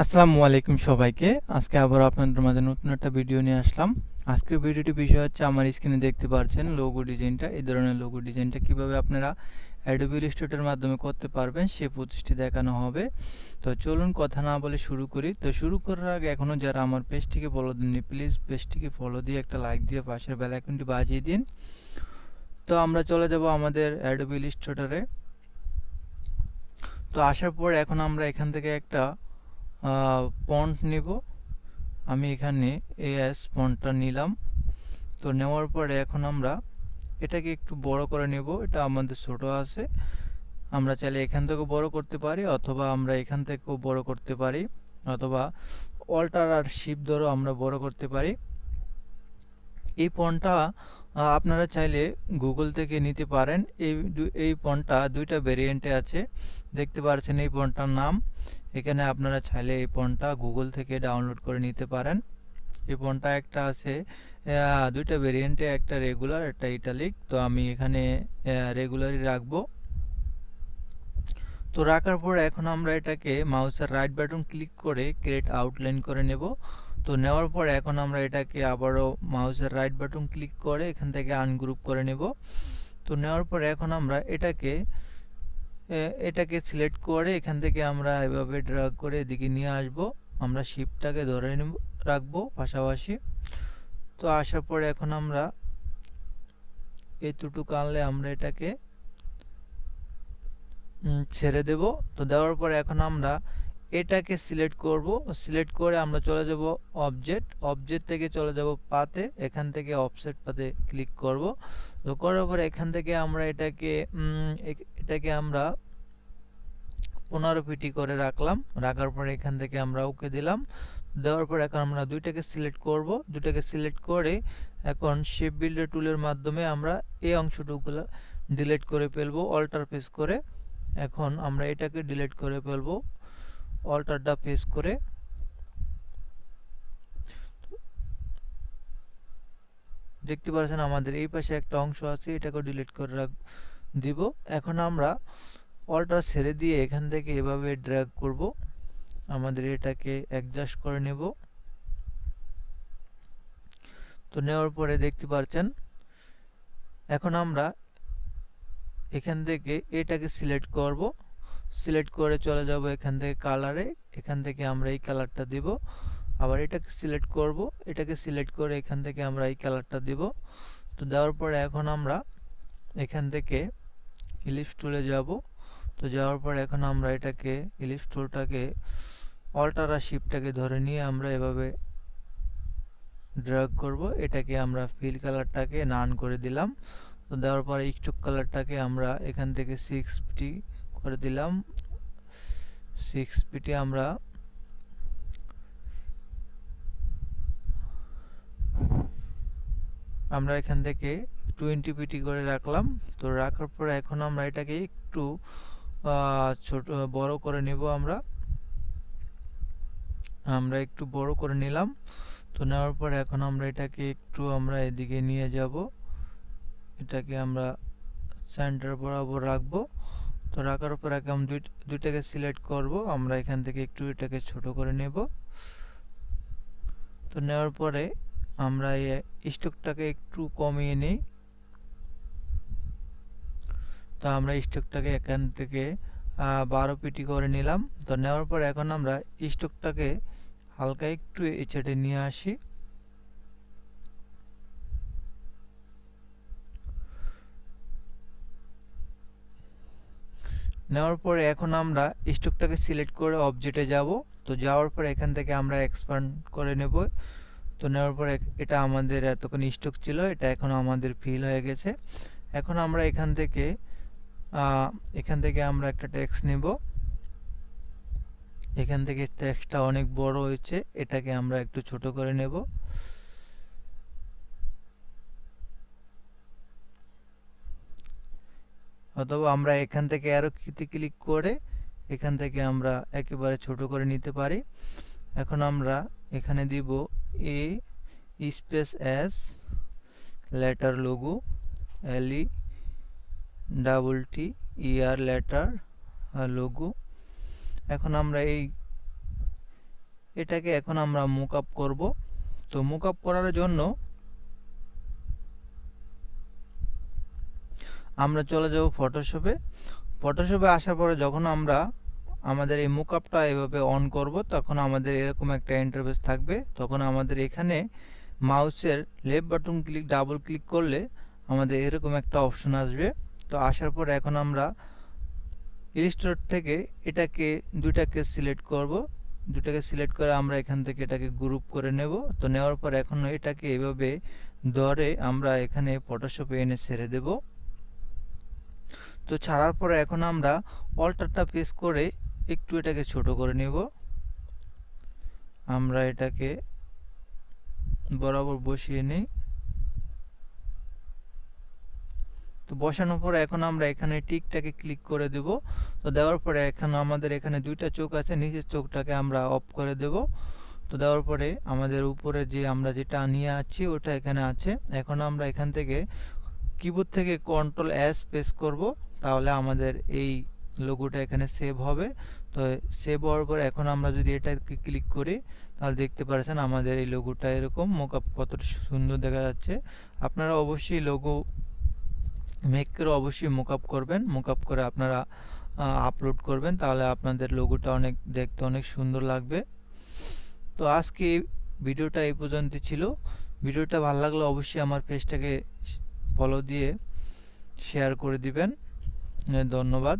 আসসালামু আলাইকুম সবাইকে। আজকে আবার আপনাদের মাঝে নতুন একটা ভিডিও নিয়ে আসলাম। আজকের ভিডিওটির বিষয় হচ্ছে আমার স্ক্রিনে দেখতে পাচ্ছেন লোগো ডিজাইনটা। এই ধরনের লোগো ডিজাইনটা কিভাবে আপনারা অ্যাডোবি ইলাস্ট্রেটরের মাধ্যমে করতে পারবেন সে প্রসেসটি দেখানো হবে। তো চলুন কথা না বলে শুরু করি। তো শুরু করার আগে এখনও যারা আমার পেজটিকে ফলো দেননি প্লিজ পেজটিকে ফলো দিয়ে একটা লাইক দিয়ে পাশের বেল আইকনটি বাজিয়ে দিন। তো আমরা চলে যাব আমাদের অ্যাডোবি ইলাস্ট্রেটরে। তো আসার পর এখন আমরা এখান থেকে একটা ফন্ট নিব। আমি এখানে এএস ফন্টটা নিলাম। তো নেওয়ার পরে এখন আমরা এটাকে একটু বড় করে নেব। এটা আমাদের ছোট আছে, আমরা চাইলে এখান থেকেও বড় করতে পারি অথবা আমরা এখান থেকেও বড় করতে পারি অথবা অল্টার আর শিফট ধরেও আমরা বড় করতে পারি। এই ফন্টটা আপনারা চাইলে গুগল থেকে নিতে পারেন। এই ফন্টটা দুইটা ভেরিয়েন্টে আছে, দেখতে পাচ্ছেন এই ফন্টটার নাম। এখানে আপনারা চাইলে এই ফন্টটা গুগল থেকে ডাউনলোড করে নিতে পারেন। এই ফন্টটা একটা আছে দুইটা ভেরিয়েন্টে, একটা রেগুলার একটা ইটালিক। তো আমি এখানে রেগুলারই রাখবো। তো রাখার পর এখন আমরা এটাকে মাউসের রাইট বাটন ক্লিক করে ক্রিয়েট আউটলাইন করে নেব। তো নেওয়ার পর এখন আমরা এটাকে আবারও মাউসের রাইট বাটন ক্লিক করে এখান থেকে আনগ্রুপ করে নেব। তো নেওয়ার পর এখন আমরা এটাকে সিলেক্ট করে এখান থেকে আমরা এভাবে ড্র্যাগ করে এদিকে নিয়ে আসব। আমরা শিপটাকে ধরে রাখবো পাশাপাশি। তো আসার পরে এখন আমরা এতটুকু আনলে আমরা এটাকে ছেড়ে দেব। তো দেওয়ার পরে এখন আমরা এটাকে সিলেক্ট করব। সিলেক্ট করে আমরা চলে যাব অবজেক্ট থেকে চলে যাব পাতে, এখান থেকে অফসেট পাতে ক্লিক করব। তো করার পরে এখান থেকে আমরা এটাকে আমরা 15 পিটি করে রাখলাম। রাখার পরে এখান থেকে আমরা ওকে দিলাম। দেওয়ার পর এখন আমরা দুইটাকে সিলেক্ট করব। দুইটাকে সিলেক্ট করে এখন শেপ বিল্ডার টুলের মাধ্যমে আমরা এই অংশটুকু ডিলিট করে ফেলবো অল্টার প্রেস করে। এখন আমরা এটাকে ডিলিট করে ফেলবো অল্টারটা প্রেস করে। দেখতে পাচ্ছেন আমাদের এই পাশে একটা অংশ আছে, এটাকে ডিলিট করে দিব। এখন আমরা অল্টার ছেড়ে দিয়ে এখান থেকে এভাবে ড্র্যাগ করব। আমাদের এটাকে অ্যাডজাস্ট করে নেব। তো নেওয়ার পরে দেখতে পাচ্ছেন এখন আমরা এখান থেকে এটাকে সিলেক্ট করব। সিলেক্ট করে চলে যাব এখান থেকে কালারে, এখান থেকে আমরা এই কালারটা দিব। আবার এটাকে সিলেক্ট করব, এটাকে সিলেক্ট করে এখান থেকে আমরা এই কালারটা দিব। তো দেওয়ার পরে এখন আমরা এখান থেকে ইলিপস টুলে যাব। তো যাওয়ার পর এখন আমরা এটাকে ইলিপস টুলটাকে অল্টার আর শিফটটাকে ধরে নিয়ে আমরা এভাবে ড্র্যাগ করব। এটাকে আমরা ফিল কালারটাকে নান করে দিলাম। তো দেওয়ার পরে স্ট্রোক কালারটাকে আমরা এখান থেকে 6 করে দিলাম। 6 আমরা এখান থেকে 20 পিটি করে রাখলাম। তো রাখার পর এখন আমরা এটাকে একটু ছোট বড় করে নেব। আমরা একটু বড় করে নিলাম। তো নেওয়ার পর এখন আমরা এটাকে একটু আমরা এদিকে নিয়ে যাব। এটাকে আমরা সেন্টার বরাবর রাখবো। তো রাখার পর এখন দুইটাকে সিলেক্ট করব। আমরা এখান থেকে একটু এটাকে ছোট করে নেব। তো নেওয়ার পরে আমরা এই স্ট্রোকটাকে একটু কমিয়ে নিই। তো আমরা স্ট্রোকটাকে এখান থেকে 12 পিটি করে নিলাম। তো নেওয়ার পর এখন আমরা স্ট্রোকটাকে হালকা একটু এই সাইডে নিয়ে আসি। নেওয়ার পরে এখন আমরা স্ট্রোকটাকে সিলেক্ট করে অবজেক্টে যাব। তো যাওয়ার পর এখান থেকে আমরা এক্সপ্যান্ড করে নেব। তো নেওয়ার পরে এটা আমাদের এতক্ষণ স্ট্রোক ছিল, এটা এখন আমাদের ফিল হয়ে গেছে। এখন আমরা এখান থেকে আমরা একটা টেক্সট নেব। এখান থেকে টেক্সটটা অনেক বড় হয়েছে, এটাকে আমরা একটু ছোট করে নেব। অথবা আমরা এখান থেকে অ্যারো কিতে ক্লিক করে এখান থেকে আমরা একেবারে ছোট করে নিতে পারি। এখন আমরা এখানে দিব এ space S letter logo L E double T E R letter logo. এখন আমরা এই এটাকে এখন আমরা মুক আপ করব। তো মুক আপ করার জন্য আমরা চলে যাব ফটোশপে। ফটোশপে আসার পরে যখন আমরা আমাদের এই মুক আপটা এভাবে অন করব, তখন আমাদের এরকম একটা ইন্টারফেস থাকবে। তখন আমাদের এখানে মাউসের লেফট বাটন ডাবল ক্লিক করলে আমাদের এরকম একটা অপশন আসবে। তো আসার পরে এখন আমরা ইলাস্ট্রেটর থেকে দুইটাকে সিলেক্ট করব। দুটাকে সিলেক্ট করে আমরা এখান থেকে এটাকে গ্রুপ করে নেব। তো নেওয়ার পর এখন এটাকে এভাবে ধরে আমরা এখানে ফটোশপে এনে ছেড়ে দেব। তো ছাড়ার পরে এখন আমরা অল্টারটা প্রেস করে একটু এটাকে ছোট করে নেব। আমরা এটাকে বরাবর বসিয়ে নিই। তো বসানোর পরে এখন আমরা এখানে টিকটাকে ক্লিক করে দেব। তো দেওয়ার পরে এখন আমাদের এখানে দুইটা চোখ আছে, নিচের চোখটাকে আমরা অফ করে দেব। তো দেওয়ার পরে আমাদের উপরে যে আমরা যেটা নিয়ে আছি ওটা এখানে আছে। এখন আমরা এখান থেকে কিবোর্ড থেকে কন্ট্রোল এস প্রেস করব, তাহলে আমাদের এই লোগোটা এখানে সেভ হবে। তো সেভ হওয়ার পর এখন আমরা যদি এটাকে ক্লিক করি, তাহলে দেখতে পাচ্ছেন আমাদের এই লোগোটা এরকম মোকআপ কত সুন্দর দেখা যাচ্ছে। আপনারা অবশ্যই লোগো মেক করে অবশ্যই মোকআপ করবেন। মোকআপ করে আপনারা আপলোড করবেন, তাহলে আপনাদের লোগোটা দেখতে অনেক সুন্দর লাগবে। তো আজকে ভিডিওটা এই পর্যন্ত ছিল। ভিডিওটা ভালো লাগলে অবশ্যই আমার পেজটাকে ফলো দিয়ে শেয়ার করে দিবেন। ধন্যবাদ।